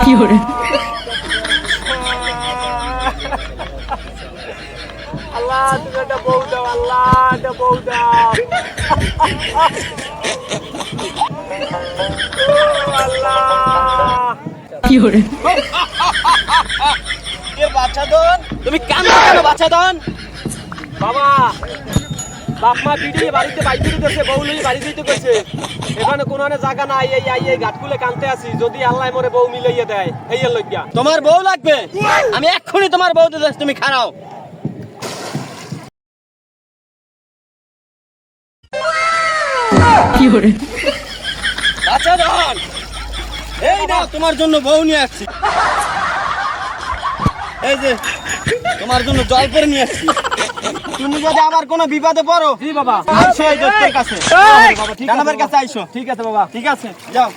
কি করে আল্লাহ তুমি একটা বউ দাও, আল্লাহ একটা বউ দাও। আল্লাহ কি করে এ বাচ্চা দন, তুমি কান্দো কেন বাচ্চা দন? বাবা বাপ মা বিড়ি বাড়িতে বাইতে দিতেছে, বউ লই বাড়ি দিতে কইছে। এখানে কোনো জায়গা নাই, এই ঘাটকুলে কানতে আছি, যদি আল্লাহ মোরে বউ মিলাইয়া দেয় এই লইয়া। তোমার বউ লাগবে? আমি এক্ষুনি তোমার বউ দিতে, তুমি খারাও। কি করে বাচ্চা দন, এই নাও তোমার জন্য বউ নিয়ে আসছি। এই যে তোমার জন্য জল করে নিয়ে আসছি। তুমি যদি আবার কোনো বিপদে পড়ো, জি বাবা, আইসো এই দত্তের কাছে, জানাবের কাছে আইসো। ঠিক আছে বাবা, ঠিক আছে, যাও।